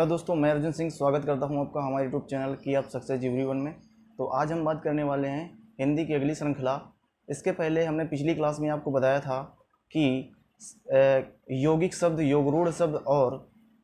Hello दोस्तों, मैं अर्जुन सिंह स्वागत करता हूं आपका हमारे यूट्यूब चैनल की आप सक्सेस एवरीवन में। तो आज हम बात करने वाले हैं हिंदी की अगली श्रृंखला। इसके पहले हमने पिछली क्लास में आपको बताया था कि यौगिक शब्द, योगरूढ़ शब्द और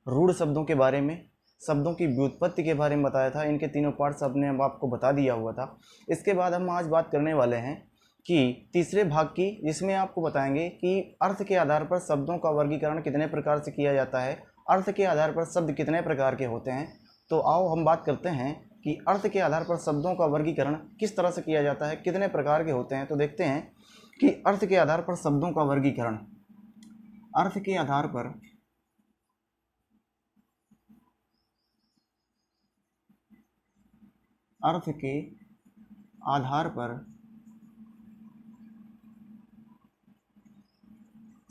रूढ़ शब्दों के बारे में, शब्दों की व्युत्पत्ति के बारे में बताया था। इनके तीनों पार्ट्स हमने आपको बता दिया हुआ था। इसके बाद हम आज बात करने वाले हैं कि तीसरे भाग की, जिसमें आपको बताएंगे कि अर्थ के आधार पर शब्दों का वर्गीकरण कितने प्रकार से किया जाता है, अर्थ के आधार पर शब्द कितने प्रकार के होते हैं। तो आओ हम बात करते हैं कि अर्थ के आधार पर शब्दों का वर्गीकरण किस तरह से किया जाता है, कितने प्रकार के होते हैं। तो देखते हैं कि अर्थ के आधार पर शब्दों का वर्गीकरण, अर्थ के आधार पर अर्थ के आधार पर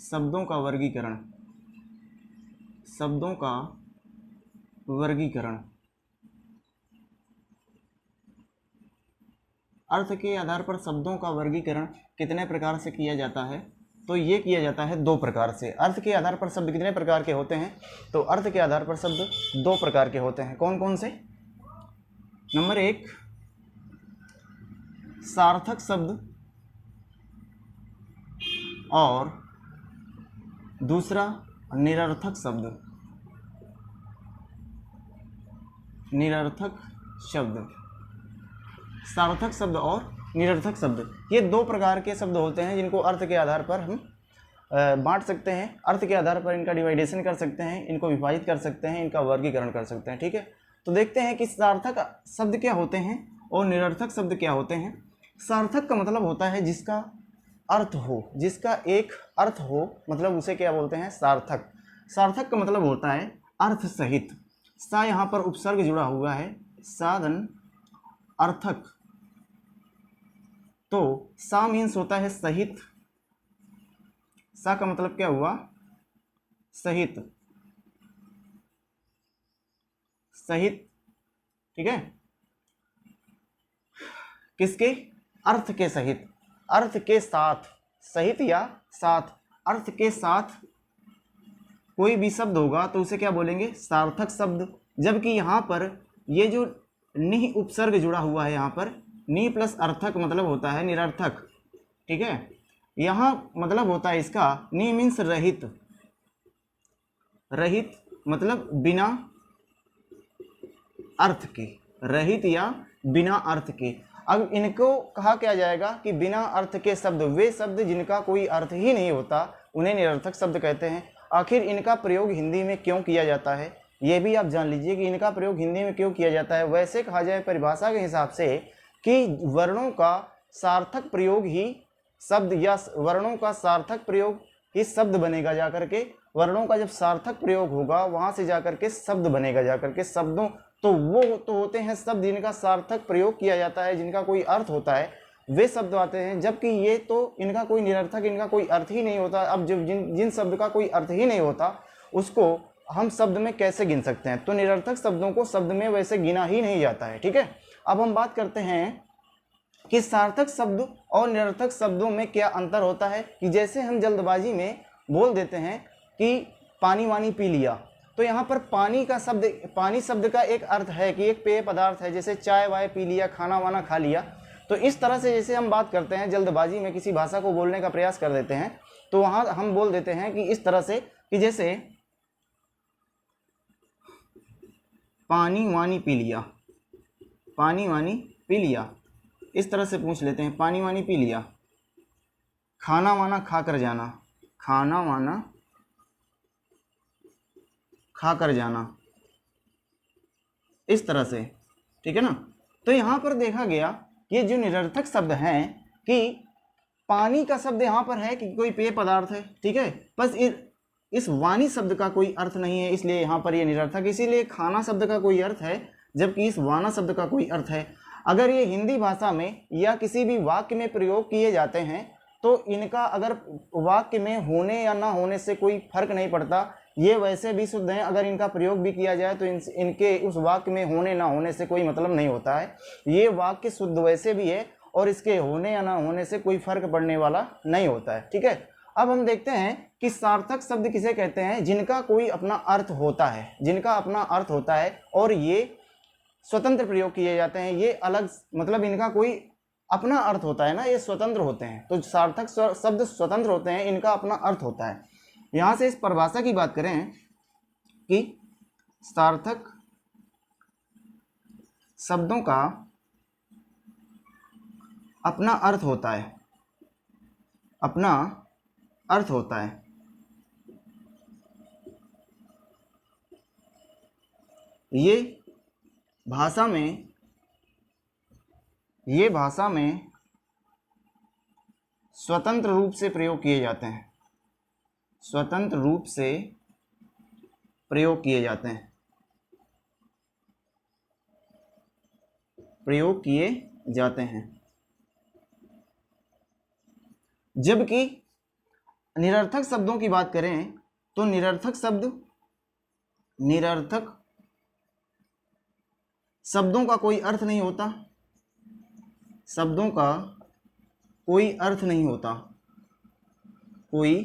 शब्दों का वर्गीकरण, शब्दों का वर्गीकरण। अर्थ के आधार पर शब्दों का वर्गीकरण कितने प्रकार से किया जाता है। तो ये किया जाता है दो प्रकार से। अर्थ के आधार पर शब्द कितने प्रकार के होते हैं, तो अर्थ के आधार पर शब्द दो प्रकार के होते हैं। कौन कौन से? नंबर एक, सार्थक शब्द और दूसरा निरर्थक शब्द। निरर्थक शब्द, सार्थक शब्द और निरर्थक शब्द, ये दो प्रकार के शब्द होते हैं जिनको अर्थ के आधार पर हम बांट सकते हैं। अर्थ के आधार पर इनका डिवाइडेशन कर सकते हैं, इनको विभाजित कर सकते हैं, इनका वर्गीकरण कर सकते हैं। ठीक है, तो देखते हैं कि सार्थक शब्द क्या होते हैं और निरर्थक शब्द क्या होते हैं। सार्थक का मतलब होता है जिसका अर्थ हो, जिसका एक अर्थ हो, मतलब उसे क्या बोलते हैं? सार्थक। सार्थक का मतलब होता है अर्थ सहित। सा यहाँ पर उपसर्ग जुड़ा हुआ है, साधन अर्थक। तो सा मीन्स होता है सहित। सा का मतलब क्या हुआ? सहित, सहित। ठीक है, किसके? अर्थ के सहित, अर्थ के साथ, सहित या साथ, अर्थ के साथ कोई भी शब्द होगा तो उसे क्या बोलेंगे? सार्थक शब्द। जबकि यहाँ पर ये जो नि उपसर्ग जुड़ा हुआ है, यहाँ पर नि प्लस अर्थक मतलब होता है निरर्थक। ठीक है, यहाँ मतलब होता है इसका नि मीन्स रहित। रहित मतलब बिना अर्थ के, रहित या बिना अर्थ के। अब इनको कहा क्या जाएगा कि बिना अर्थ के शब्द, वे शब्द जिनका कोई अर्थ ही नहीं होता, उन्हें निरर्थक शब्द कहते हैं। आखिर इनका प्रयोग हिंदी में क्यों किया जाता है, ये भी आप जान लीजिए कि इनका प्रयोग हिंदी में क्यों किया जाता है। वैसे कहा जाए परिभाषा के हिसाब से कि वर्णों का सार्थक प्रयोग ही शब्द, या वर्णों का सार्थक प्रयोग ही शब्द बनेगा जाकर के। वर्णों का जब सार्थक प्रयोग होगा वहाँ से जाकर के शब्द बनेगा जाकर के। शब्दों तो वो तो होते हैं शब्द जिनका सार्थक प्रयोग किया जाता है, जिनका कोई अर्थ होता है, वे शब्द आते हैं। जबकि ये तो इनका कोई निरर्थक, इनका कोई अर्थ ही नहीं होता। अब जब जिन शब्द का कोई अर्थ ही नहीं होता उसको हम शब्द में कैसे गिन सकते हैं? तो निरर्थक शब्दों को शब्द में वैसे गिना ही नहीं जाता है। ठीक है, अब हम बात करते हैं कि सार्थक शब्द और निरर्थक शब्दों में क्या अंतर होता है। कि जैसे हम जल्दबाजी में बोल देते हैं कि पानी वानी पी लिया, तो यहाँ पर पानी का शब्द, पानी शब्द का एक अर्थ है कि एक पेय पदार्थ है, जैसे चाय वाय पी लिया, खाना वाना खा लिया। तो इस तरह से जैसे हम बात करते हैं, जल्दबाजी में किसी भाषा को बोलने का प्रयास कर देते हैं, तो वहाँ हम बोल देते हैं कि इस तरह से कि जैसे पानी वानी पी लिया, पानी वानी पी लिया, इस तरह से पूछ लेते हैं, पानी वानी पी लिया। खाना वाना खा कर जाना, खाना वाना खा कर जाना, इस तरह से। ठीक है ना। तो यहाँ पर देखा गया ये जो निरर्थक शब्द हैं कि पानी का शब्द यहाँ पर है कि कोई पेय पदार्थ है। ठीक है, बस इस वाणी शब्द का कोई अर्थ नहीं है, इसलिए यहाँ पर ये निरर्थक। इसीलिए खाना शब्द का कोई अर्थ है जबकि इस वाना शब्द का कोई अर्थ है। अगर ये हिंदी भाषा में या किसी भी वाक्य में प्रयोग किए जाते हैं तो इनका अगर वाक्य में होने या ना होने से कोई फर्क नहीं पड़ता, ये वैसे भी शुद्ध हैं। अगर इनका प्रयोग भी किया जाए तो इनके उस वाक्य में होने ना होने से कोई मतलब नहीं होता है। ये वाक्य शुद्ध वैसे भी है और इसके होने या ना होने से कोई फर्क पड़ने वाला नहीं होता है। ठीक है, अब हम देखते हैं कि सार्थक शब्द किसे कहते हैं, जिनका कोई अपना अर्थ होता है, जिनका अपना अर्थ होता है और ये स्वतंत्र प्रयोग किए जाते हैं, ये अलग, मतलब इनका कोई अपना अर्थ होता है ना, ये स्वतंत्र होते हैं। तो सार्थक शब्द स्वतंत्र होते हैं, इनका अपना अर्थ होता है। यहाँ से इस परिभाषा की बात करें कि सार्थक शब्दों का अपना अर्थ होता है, अपना अर्थ होता है। ये भाषा में स्वतंत्र रूप से प्रयोग किए जाते हैं, स्वतंत्र रूप से प्रयोग किए जाते हैं, प्रयोग किए जाते हैं। जबकि निरर्थक शब्दों की बात करें तो निरर्थक शब्दों का कोई अर्थ नहीं होता, शब्दों का कोई अर्थ नहीं होता, कोई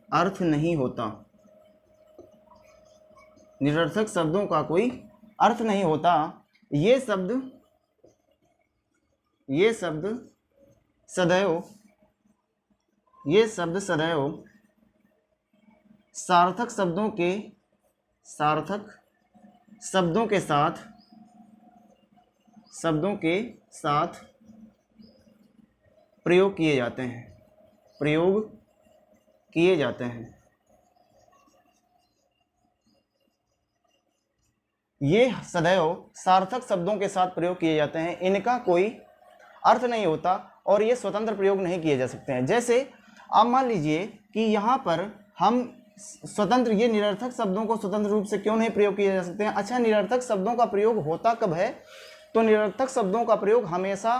अर्थ नहीं होता। निरर्थक शब्दों का कोई अर्थ नहीं होता। ये शब्द सदैव सार्थक शब्दों के साथ प्रयोग किए जाते हैं, प्रयोग किए जाते हैं। ये सदैव सार्थक शब्दों के साथ प्रयोग किए जाते हैं, इनका कोई अर्थ नहीं होता और ये स्वतंत्र प्रयोग नहीं किए जा सकते हैं। जैसे आप मान लीजिए कि यहाँ पर हम स्वतंत्र, ये निरर्थक शब्दों को स्वतंत्र रूप से क्यों नहीं प्रयोग किए जा सकते हैं। अच्छा, निरर्थक शब्दों का प्रयोग होता कब है, तो निरर्थक शब्दों का प्रयोग हमेशा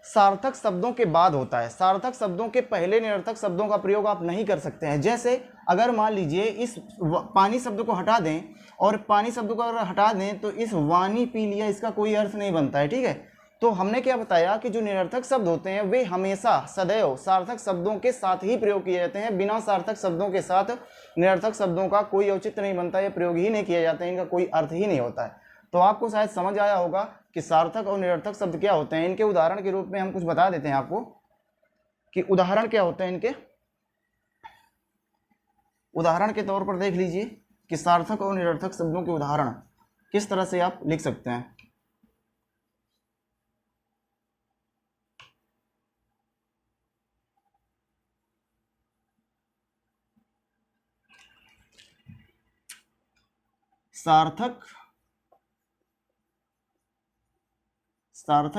सार्थक शब्दों के बाद होता है, सार्थक शब्दों के पहले निरर्थक शब्दों का प्रयोग आप नहीं कर सकते हैं। जैसे अगर मान लीजिए इस पानी शब्द को हटा दें और पानी शब्द को अगर हटा दें तो इस वानी पी लिया, इसका कोई अर्थ नहीं बनता है, ठीक है। तो हमने क्या बताया कि जो निरर्थक शब्द होते हैं वे हमेशा सदैव सार्थक शब्दों के साथ ही प्रयोग किए जाते हैं, बिना सार्थक शब्दों के साथ निरर्थक शब्दों का कोई औचित्य नहीं बनता, ये प्रयोग ही नहीं किया जाता है, इनका कोई अर्थ ही नहीं होता है। तो आपको शायद समझ आया होगा कि सार्थक और निरर्थक शब्द क्या होते हैं। इनके उदाहरण के रूप में हम कुछ बता देते हैं आपको कि उदाहरण क्या होते हैं इनके। उदाहरण के तौर पर देख लीजिए कि सार्थक और निरर्थक शब्दों के उदाहरण किस तरह से आप लिख सकते हैं। सार्थक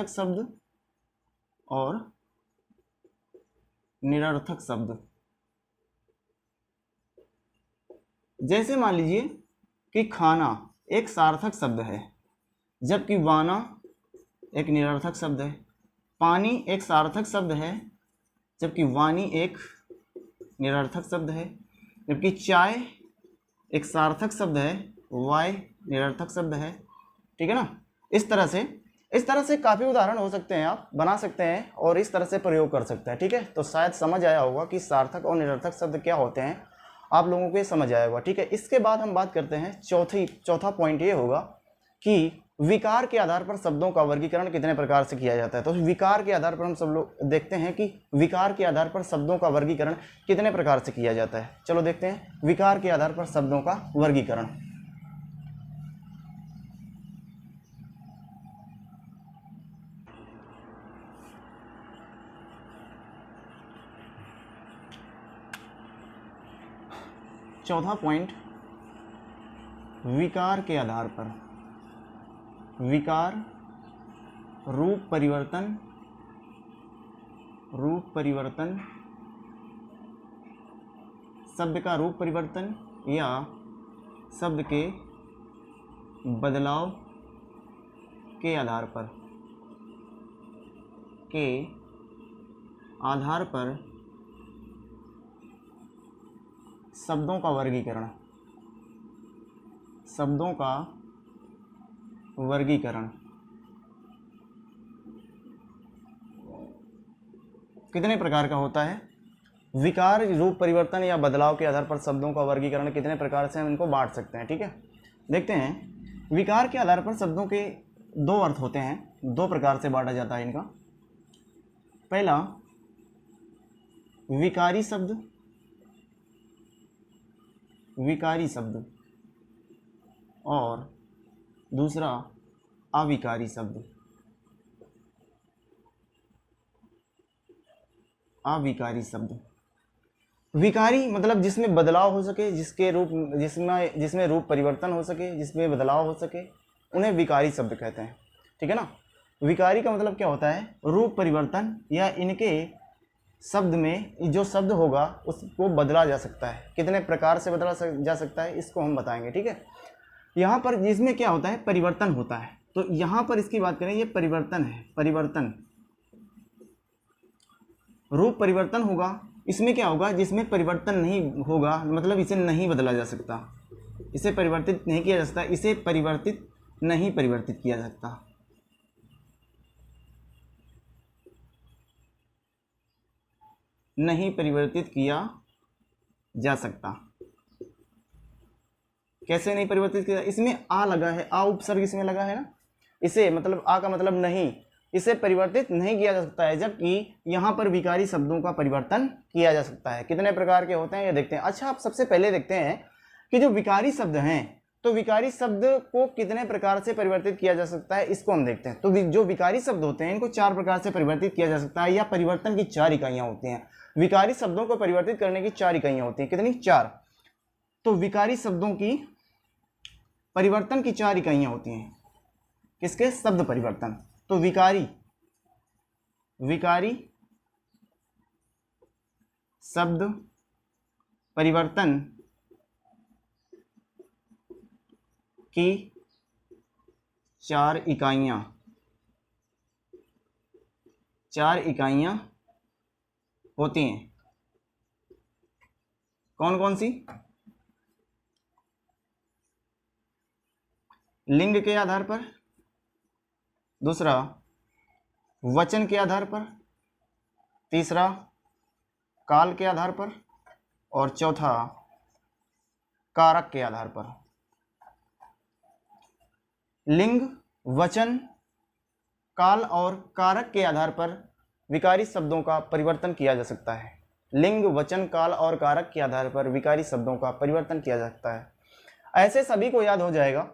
शब्द और निरर्थक शब्द। जैसे मान लीजिए कि खाना एक सार्थक शब्द है, जबकि वाना एक निरर्थक शब्द है। पानी एक सार्थक शब्द है, जबकि वानी एक निरर्थक शब्द है। जबकि चाय एक सार्थक शब्द है, वाय निरर्थक शब्द है, ठीक है ना। इस तरह से काफ़ी उदाहरण हो सकते हैं, आप बना सकते हैं और इस तरह से प्रयोग कर सकते हैं, ठीक है। तो शायद समझ आया होगा कि सार्थक और निरर्थक शब्द क्या होते हैं, आप लोगों को ये समझ आया होगा, ठीक है। इसके बाद हम बात करते हैं चौथा पॉइंट ये होगा कि विकार के आधार पर शब्दों का वर्गीकरण कितने प्रकार से किया जाता है। तो विकार के आधार पर हम सब लोग देखते हैं कि विकार के आधार पर शब्दों का वर्गीकरण कितने प्रकार से किया जाता है। चलो देखते हैं विकार के आधार पर शब्दों का वर्गीकरण। चौथा पॉइंट, विकार के आधार पर। विकार रूप परिवर्तन, शब्द का रूप परिवर्तन या शब्द के बदलाव के आधार पर शब्दों का वर्गीकरण कितने प्रकार का होता है। विकार, रूप परिवर्तन या बदलाव के आधार पर शब्दों का वर्गीकरण कितने प्रकार से हम इनको बांट सकते हैं। ठीक है, देखते हैं। विकार के आधार पर शब्दों के दो अर्थ होते हैं, दो प्रकार से बांटा जाता है इनका। पहला विकारी शब्द, विकारी शब्द, और दूसरा अविकारी शब्द, अविकारी शब्द। विकारी मतलब जिसमें बदलाव हो सके, जिसके रूप जिसमें रूप परिवर्तन हो सके, जिसमें बदलाव हो सके, उन्हें विकारी शब्द कहते हैं। ठीक है ना। विकारी का मतलब क्या होता है, रूप परिवर्तन या इनके शब्द में जो शब्द होगा उसको बदला जा सकता है। कितने प्रकार से बदला जा सकता है इसको हम बताएंगे। ठीक है, यहाँ पर जिसमें क्या होता है, परिवर्तन होता है। तो यहाँ पर इसकी बात करें, ये परिवर्तन है, परिवर्तन, रूप परिवर्तन होगा। इसमें क्या होगा, जिसमें परिवर्तन नहीं होगा, मतलब इसे नहीं बदला जा सकता, इसे परिवर्तित नहीं किया जा सकता, इसे परिवर्तित नहीं परिवर्तित किया जा सकता। नहीं परिवर्तित किया जा सकता। कैसे नहीं परिवर्तित किया, इसमें आ लगा है, आ उपसर्ग इसमें लगा है ना, इसे मतलब आ का मतलब नहीं, इसे परिवर्तित नहीं किया जा सकता है। जबकि यहाँ पर विकारी शब्दों का परिवर्तन किया जा सकता है। कितने प्रकार के होते हैं ये देखते हैं। अच्छा, आप सबसे पहले देखते हैं कि जो विकारी शब्द हैं, तो विकारी शब्द को कितने प्रकार से परिवर्तित किया जा सकता है इसको हम देखते हैं। तो जो विकारी शब्द होते हैं इनको 4 प्रकार से परिवर्तित किया जा सकता है, या परिवर्तन की 4 इकाइयाँ होती हैं। विकारी शब्दों को परिवर्तित करने की 4 इकाइयाँ होती हैं। कितनी? 4। तो विकारी शब्दों की परिवर्तन की 4 इकाइयाँ होती हैं। किसके? शब्द परिवर्तन। तो विकारी, विकारी शब्द परिवर्तन की 4 इकाइयाँ, 4 इकाइयाँ होती हैं। कौन कौन सी? लिंग के आधार पर, दूसरा वचन के आधार पर, तीसरा काल के आधार पर, और चौथा कारक के आधार पर। लिंग, वचन, काल और कारक के आधार पर विकारी शब्दों का परिवर्तन किया जा सकता है। लिंग, वचन, काल और कारक के आधार पर विकारी शब्दों का परिवर्तन किया जा सकता है। ऐसे सभी को याद हो जाएगा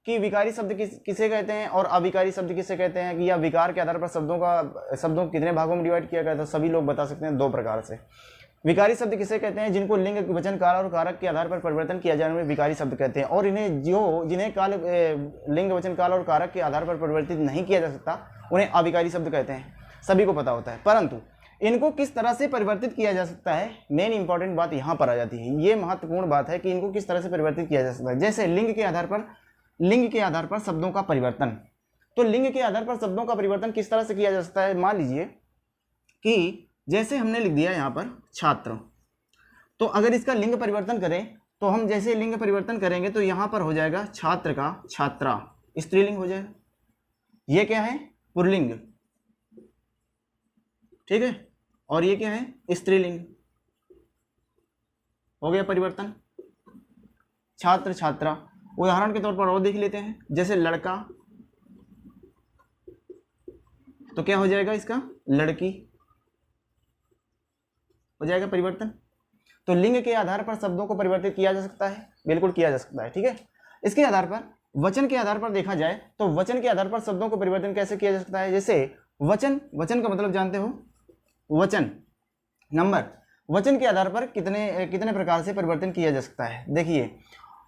कि विकारी शब्द किसे कहते हैं और अविकारी शब्द किसे कहते हैं, कि या विकार के आधार पर शब्दों को कितने भागों में डिवाइड किया गया था। सभी लोग बता सकते हैं 2 प्रकार से। विकारी शब्द किसे कहते हैं? जिनको लिंग, वचन, काल और कारक के आधार पर परिवर्तन किया जाने में विकारी शब्द कहते हैं। और इन्हें जिन्हें लिंग, वचन, काल और कारक के आधार पर परिवर्तित नहीं किया जा सकता उन्हें अविकारी शब्द कहते हैं। सभी को पता होता है, परंतु इनको किस तरह से परिवर्तित किया जा सकता है, मेन इंपॉर्टेंट बात यहाँ पर आ जाती है। ये महत्वपूर्ण बात है कि इनको किस तरह से परिवर्तित किया जा सकता है। जैसे लिंग के आधार पर शब्दों का परिवर्तन। तो लिंग के आधार पर शब्दों का परिवर्तन किस तरह से किया जा सकता है? मान लीजिए कि जैसे हमने लिख दिया यहाँ पर छात्र, तो अगर इसका लिंग परिवर्तन करें तो हम जैसे लिंग परिवर्तन करेंगे तो यहाँ पर हो जाएगा छात्र का छात्रा, स्त्रीलिंग हो जाएगा। ये क्या है? पुल्लिंग। ठीक है, और ये क्या है? स्त्रीलिंग। हो गया परिवर्तन। छात्र, छात्रा। उदाहरण के तौर पर और देख लेते हैं, जैसे लड़का, तो क्या हो जाएगा इसका? लड़की हो जाएगा परिवर्तन। तो लिंग के आधार पर शब्दों को परिवर्तित किया जा सकता है, बिल्कुल किया जा सकता है। ठीक है, इसके आधार पर वचन के आधार पर देखा जाए तो वचन के आधार पर शब्दों को परिवर्तन कैसे किया जा सकता है? जैसे वचन का मतलब जानते हो? वचन नंबर, वचन के आधार पर कितने प्रकार से परिवर्तन किया जा सकता है। देखिए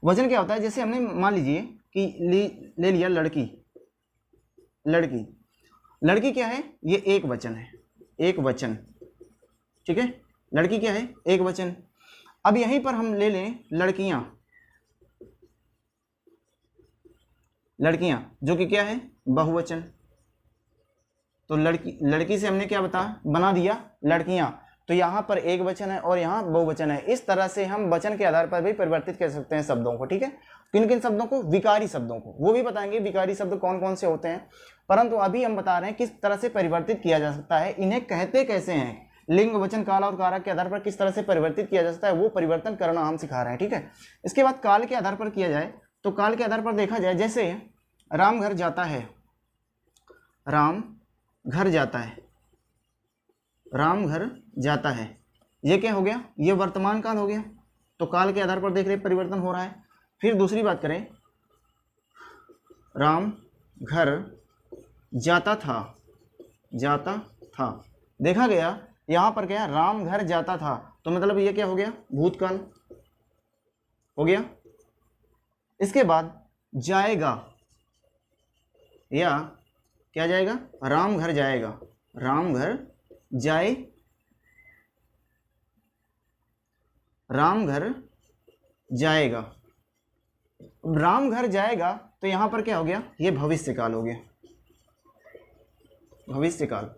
वचन क्या होता है, जैसे हमने मान लीजिए कि ले लिया लड़की। लड़की क्या है? ये एक वचन है, एक वचन। ठीक है, लड़की क्या है? एक वचन। अब यहीं पर हम ले लें लड़कियां, जो कि क्या है? बहुवचन। तो लड़की से हमने क्या बना दिया? लड़कियां। तो यहाँ पर एक वचन है और यहाँ बहुवचन है। इस तरह से हम वचन के आधार पर भी परिवर्तित कर सकते हैं शब्दों को। ठीक है, किन किन शब्दों को? विकारी शब्दों को। वो भी बताएंगे विकारी शब्द कौन कौन से होते हैं, परंतु अभी हम बता रहे हैं किस तरह से परिवर्तित किया जा सकता है। इन्हें कहते कैसे हैं, लिंग, वचन, काल और कारक के आधार पर किस तरह से परिवर्तित किया जा सकता है वो परिवर्तन करना हम सिखा रहे हैं, ठीक है। इसके बाद काल के आधार पर किया जाए तो काल के आधार पर देखा जाए, जैसे राम घर जाता है, राम घर जाता है, राम घर जाता है, ये क्या हो गया, ये वर्तमान काल हो गया। तो काल के आधार पर देख रहे परिवर्तन हो रहा है। फिर दूसरी बात करें, राम घर जाता था, जाता था, देखा गया यहाँ पर क्या, राम घर जाता था, तो मतलब ये क्या हो गया, भूतकाल हो गया। इसके बाद जाएगा, या क्या जाएगा, राम घर जाएगा, राम घर जाए, राम घर जाएगा, राम घर जाएगा, तो यहां पर क्या हो गया, ये भविष्य काल हो गया, भविष्य काल।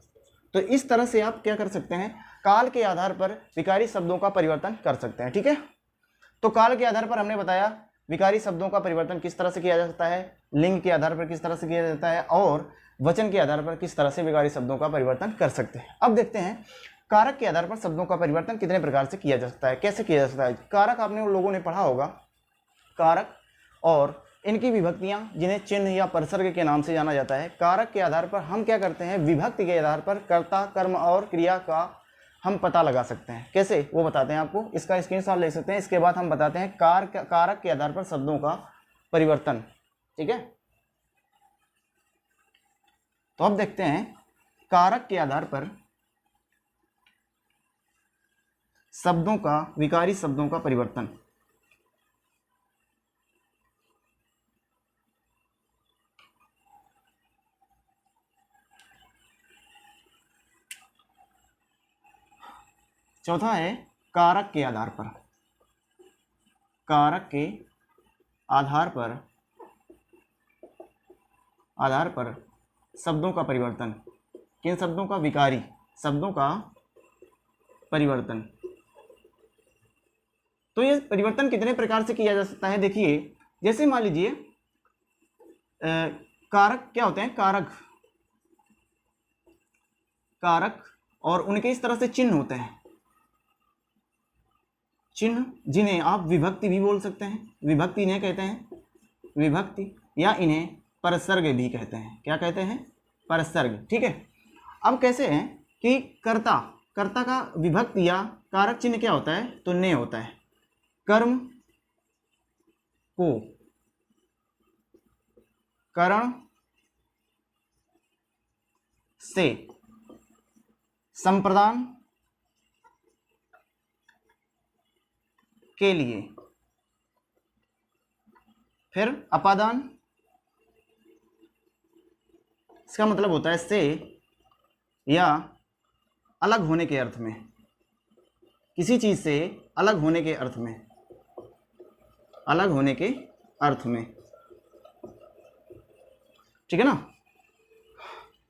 तो इस तरह से आप क्या कर सकते हैं, काल के आधार पर विकारी शब्दों का परिवर्तन कर सकते हैं, ठीक है। तो काल के आधार पर हमने बताया विकारी शब्दों का परिवर्तन किस तरह से किया जा सकता है, लिंग के आधार पर किस तरह से किया जाता है, और वचन के आधार पर किस तरह से विकारी शब्दों का परिवर्तन कर सकते हैं। अब देखते हैं कारक के आधार पर शब्दों का परिवर्तन कितने प्रकार से किया जा सकता है, कैसे किया जा सकता है। कारक आपने उन लोगों ने पढ़ा होगा, कारक और इनकी विभक्तियां जिन्हें चिन्ह या परसर्ग के नाम से जाना जाता है। कारक के आधार पर हम क्या करते हैं, विभक्ति के आधार पर कर्ता, कर्म और क्रिया का हम पता लगा सकते हैं। कैसे वो बताते हैं आपको, इसका स्क्रीनशॉट ले सकते हैं। इसके बाद हम बताते हैं कारक के आधार पर शब्दों का परिवर्तन, ठीक है। तो अब देखते हैं कारक के आधार पर शब्दों का, विकारी शब्दों का परिवर्तन। चौथा है कारक के आधार पर, कारक के आधार पर शब्दों का परिवर्तन। किन शब्दों का, विकारी शब्दों का परिवर्तन। तो ये परिवर्तन कितने प्रकार से किया जा सकता है, देखिए जैसे मान लीजिए कारक क्या होते हैं, कारक और उनके इस तरह से चिन्ह होते हैं, चिन्ह जिन्हें आप विभक्ति भी बोल सकते हैं, विभक्ति इन्हें कहते हैं विभक्ति, या इन्हें परसर्ग भी कहते हैं। क्या कहते हैं, परसर्ग, ठीक है। अब कैसे हैं कि कर्ता का विभक्ति या कारक चिन्ह क्या होता है, तो ने होता है। कर्म को करण से संप्रदान के लिए, फिर अपादान, इसका मतलब होता है से या अलग होने के अर्थ में, किसी चीज से अलग होने के अर्थ में, अलग होने के अर्थ में, ठीक है ना।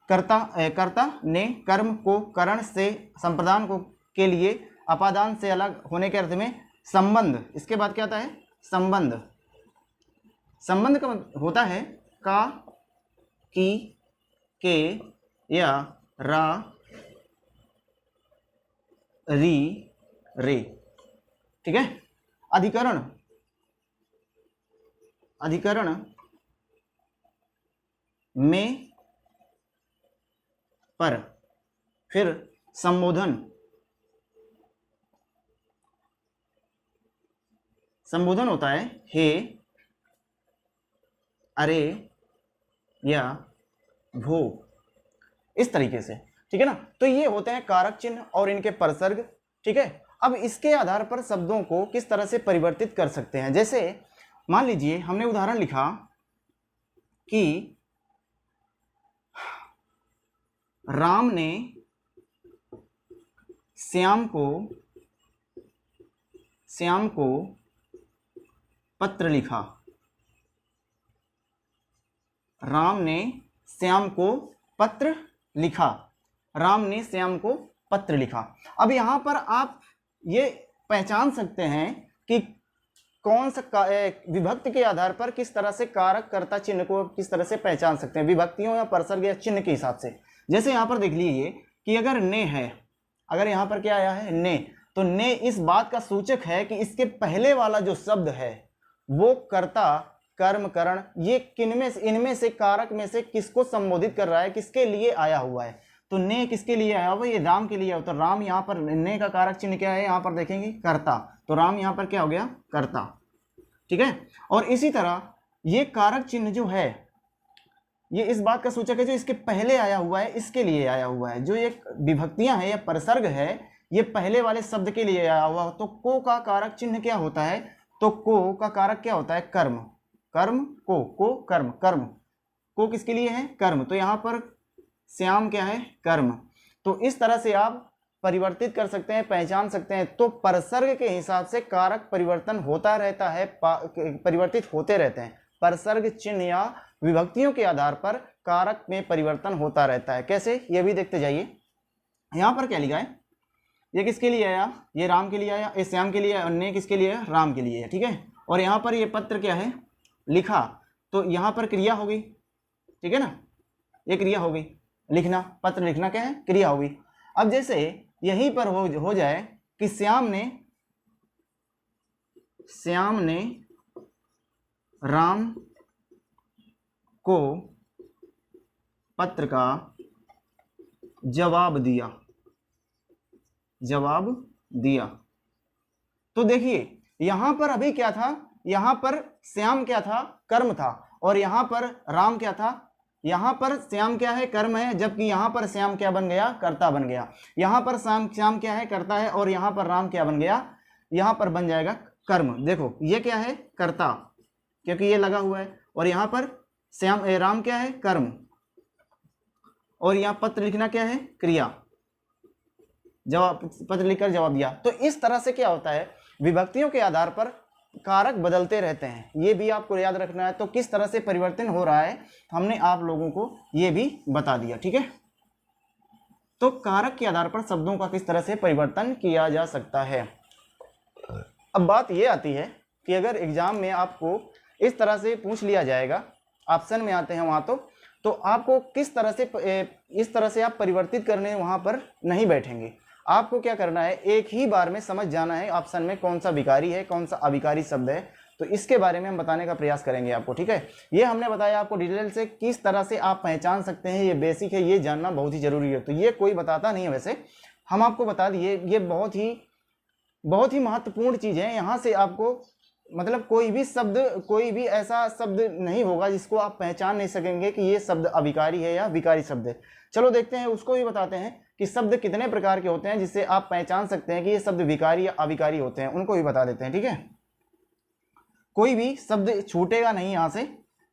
कर्ता ने कर्म को करण से संप्रदान को के लिए, अपादान से अलग होने के अर्थ में, संबंध, इसके बाद क्या आता है, संबंध। संबंध का होता है का, की, के या रा, री, रे, ठीक है। अधिकरण, अधिकरण में, पर, फिर संबोधन, संबोधन होता है हे, अरे या भो, इस तरीके से, ठीक है ना। तो ये होते हैं कारक चिन्ह और इनके परसर्ग, ठीक है। अब इसके आधार पर शब्दों को किस तरह से परिवर्तित कर सकते हैं, जैसे मान लीजिए हमने उदाहरण लिखा कि राम ने श्याम को पत्र लिखा, राम ने श्याम को पत्र लिखा, राम ने श्याम को पत्र लिखा। अब यहां पर आप ये पहचान सकते हैं कि कौन सा विभक्ति के आधार पर किस तरह से कारक कर्ता चिन्ह को किस तरह से पहचान सकते हैं, विभक्तियों या परसर्ग या चिन्ह के हिसाब से। जैसे यहां पर देख लीजिए कि अगर ने है, अगर यहाँ पर क्या आया है ने, तो ने इस बात का सूचक है कि इसके पहले वाला जो शब्द है वो कर्ता, कर्म, करण, ये किनमें से, इनमें से कारक में से किसको संबोधित कर रहा है, किसके लिए आया हुआ है। तो ने किसके लिए आया हुआ, ये राम के लिए आया। तो राम यहाँ पर ने का कारक चिन्ह क्या है, यहाँ पर देखेंगे कर्ता, तो राम यहाँ पर क्या हो गया, कर्ता। ठीक है, और इसी तरह ये कारक चिन्ह जो है ये इस बात का सूचक है जो इसके पहले आया हुआ है, इसके लिए आया हुआ है। जो ये विभक्तियां हैं या परसर्ग है ये पहले वाले शब्द के लिए आया हुआ। तो को का कारक चिन्ह क्या होता है, तो को का कारक क्या होता है, कर्म, कर्म को कर्म, कर्म को किसके लिए है, कर्म। तो यहाँ पर श्याम क्या है, कर्म। तो इस तरह से आप परिवर्तित कर सकते हैं, पहचान सकते हैं। तो परसर्ग के हिसाब से कारक परिवर्तन होता रहता है, परिवर्तित होते रहते हैं। परसर्ग चिन्ह या विभक्तियों के आधार पर कारक में परिवर्तन होता रहता है। कैसे, ये भी देखते जाइए। यहाँ पर क्या लिखा है, ये किसके लिए आया, ये राम के लिए आया, ये श्याम के लिए आया, और ने किसके लिए आया, राम के लिए। ठीक है, और यहाँ पर ये पत्र क्या है, लिखा, तो यहाँ पर क्रिया हो गई। ठीक है ना, ये क्रिया हो गई, लिखना, पत्र लिखना क्या है, क्रिया हो गई। अब जैसे यहीं पर हो जाए कि श्याम ने राम को पत्र का जवाब दिया, तो देखिए यहां पर अभी क्या था, यहां पर श्याम क्या था, कर्म था, और यहां पर राम क्या था, यहां पर श्याम क्या है, कर्म है, जबकि यहां पर श्याम क्या बन गया, कर्ता बन गया। यहां पर श्याम क्या है, कर्ता है, और यहां पर राम क्या बन गया, यहां पर बन जाएगा कर्म। देखो ये क्या है, कर्ता, क्योंकि ये लगा हुआ है, और यहां पर राम क्या है, कर्म, और यहां पत्र लिखना क्या है, क्रिया, जवाब, पत्र लिखकर जवाब दिया। तो इस तरह से क्या होता है, विभक्तियों के आधार पर कारक बदलते रहते हैं, ये भी आपको याद रखना है। तो किस तरह से परिवर्तन हो रहा है हमने आप लोगों को ये भी बता दिया। ठीक है, तो कारक के आधार पर शब्दों का किस तरह से परिवर्तन किया जा सकता है। अब बात ये आती है कि अगर एग्जाम में आपको इस तरह से पूछ लिया जाएगा, ऑप्शन में आते हैं वहाँ, तो आपको किस तरह से, इस तरह से आप परिवर्तित करने वहाँ पर नहीं बैठेंगे। आपको क्या करना है, एक ही बार में समझ जाना है ऑप्शन में कौन सा विकारी है, कौन सा अविकारी शब्द है। तो इसके बारे में हम बताने का प्रयास करेंगे आपको। ठीक है, ये हमने बताया आपको डिटेल से किस तरह से आप पहचान सकते हैं, ये बेसिक है, ये जानना बहुत ही जरूरी है। तो ये कोई बताता नहीं है, वैसे हम आपको बता दिए, ये बहुत ही महत्वपूर्ण चीज़ है। यहाँ से आपको मतलब कोई भी ऐसा शब्द नहीं होगा जिसको आप पहचान नहीं सकेंगे कि ये शब्द अविकारी है या विकारी शब्द है। चलो देखते हैं, उसको भी बताते हैं कि शब्द कितने प्रकार के होते हैं जिससे आप पहचान सकते हैं कि ये शब्द विकारी या अविकारी होते हैं, उनको भी बता देते हैं। ठीक है, कोई भी शब्द छूटेगा नहीं यहाँ से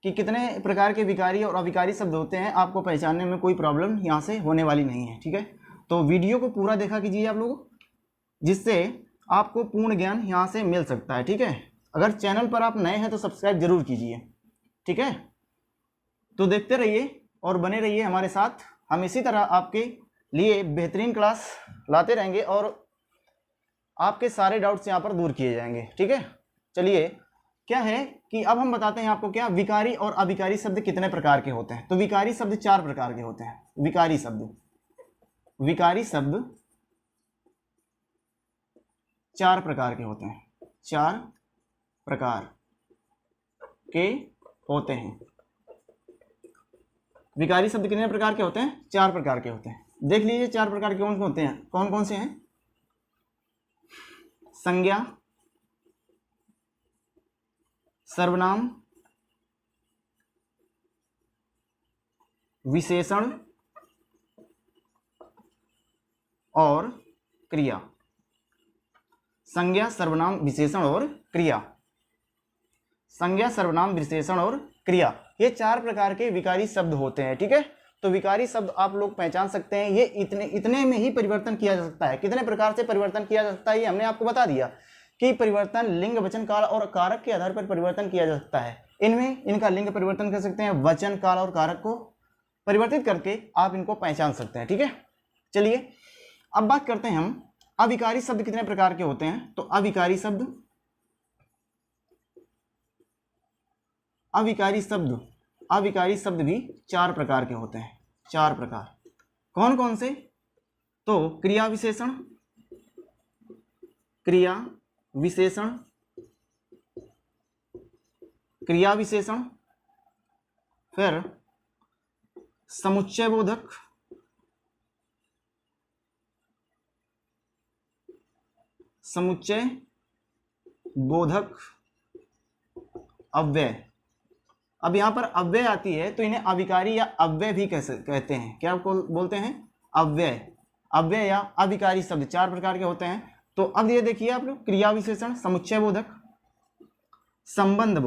कि कितने प्रकार के विकारी और अविकारी शब्द होते हैं, आपको पहचानने में कोई प्रॉब्लम यहाँ से होने वाली नहीं है। ठीक है, तो वीडियो को पूरा देखा कीजिए आप लोग, जिससे आपको पूर्ण ज्ञान यहाँ से मिल सकता है। ठीक है, अगर चैनल पर आप नए हैं तो सब्सक्राइब जरूर कीजिए। ठीक है, तो देखते रहिए और बने रहिए हमारे साथ। हम इसी तरह आपके लिए बेहतरीन क्लास लाते रहेंगे और आपके सारे डाउट्स यहाँ पर दूर किए जाएंगे। ठीक है, चलिए क्या है कि अब हम बताते हैं आपको क्या विकारी और अविकारी शब्द कितने प्रकार के होते हैं। तो विकारी शब्द 4 प्रकार के होते हैं। विकारी शब्द 4 प्रकार के होते हैं, 4 प्रकार के होते हैं। विकारी शब्द कितने प्रकार के होते हैं, 4 प्रकार के होते हैं। देख लीजिए 4 प्रकार के कौन होते हैं, कौन कौन से हैं। संज्ञा, सर्वनाम, विशेषण और क्रिया। संज्ञा, सर्वनाम, विशेषण और क्रिया। संज्ञा, सर्वनाम, विशेषण और क्रिया, ये 4 प्रकार के विकारी शब्द होते हैं। ठीक है, तो विकारी शब्द आप लोग पहचान सकते हैं। ये इतने में ही परिवर्तन किया जा सकता है। कितने प्रकार से परिवर्तन किया जा सकता है ये हमने आपको बता दिया कि परिवर्तन लिंग, वचन, काल और कारक के आधार पर परिवर्तन किया जा सकता है। इनमें इनका लिंग परिवर्तन कर सकते हैं, वचन, काल और कारक को परिवर्तित करके आप इनको पहचान सकते हैं। ठीक है, चलिए अब बात करते हैं हम अविकारी शब्द कितने प्रकार के होते हैं। तो अविकारी शब्द भी 4 प्रकार के होते हैं। 4 प्रकार, कौन कौन से, तो क्रिया विशेषण, फिर समुच्चय बोधक अव्यय। अब यहां पर अव्यय आती है तो इन्हें अविकारी या अव्यय भी कहते हैं। क्या बोलते हैं? अव्यय या अविकारी शब्द 4 प्रकार के होते हैं। तो अब ये देखिए आप लोग, क्रिया विशेषण, समुच्चय बोधक, संबंध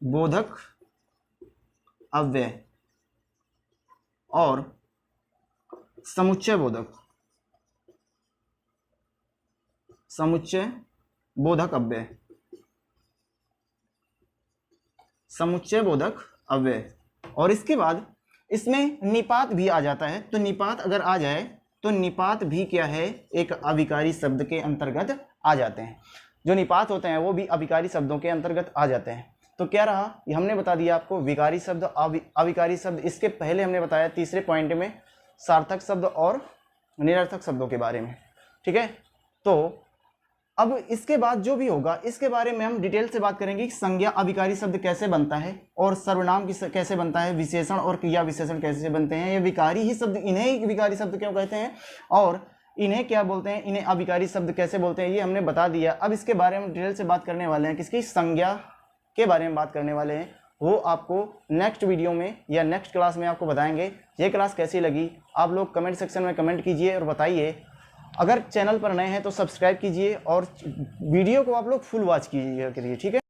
बोधक अव्यय और समुच्चय बोधक अव्यय। और इसके बाद इसमें निपात भी आ जाता है। तो निपात अगर आ जाए तो निपात भी क्या है? एक अविकारी शब्द के अंतर्गत आ जाते हैं। जो निपात होते हैं वो भी अविकारी शब्दों के अंतर्गत आ जाते हैं। तो क्या रहा, ये हमने बता दिया आपको विकारी शब्द, अविकारी शब्द। इसके पहले हमने बताया तीसरे पॉइंट में सार्थक शब्द और निरर्थक शब्दों के बारे में। ठीक है, तो अब इसके बाद जो भी होगा इसके बारे में हम डिटेल से बात करेंगे कि संज्ञा अविकारी शब्द कैसे बनता है और सर्वनाम कैसे बनता है, विशेषण और क्रिया विशेषण कैसे बनते हैं। ये विकारी ही शब्द, इन्हें विकारी शब्द क्यों कहते हैं और इन्हें क्या बोलते हैं, इन्हें अविकारी शब्द कैसे बोलते हैं, ये हमने बता दिया। अब इसके बारे में डिटेल से बात करने वाले हैं, किसकी? संज्ञा के बारे में बात करने वाले हैं। वो आपको नेक्स्ट वीडियो में या नेक्स्ट क्लास में आपको बताएंगे। ये क्लास कैसी लगी आप लोग कमेंट सेक्शन में कमेंट कीजिए और बताइए। अगर चैनल पर नए हैं तो सब्सक्राइब कीजिए और वीडियो को आप लोग फुल वॉच कीजिए करिए। ठीक है।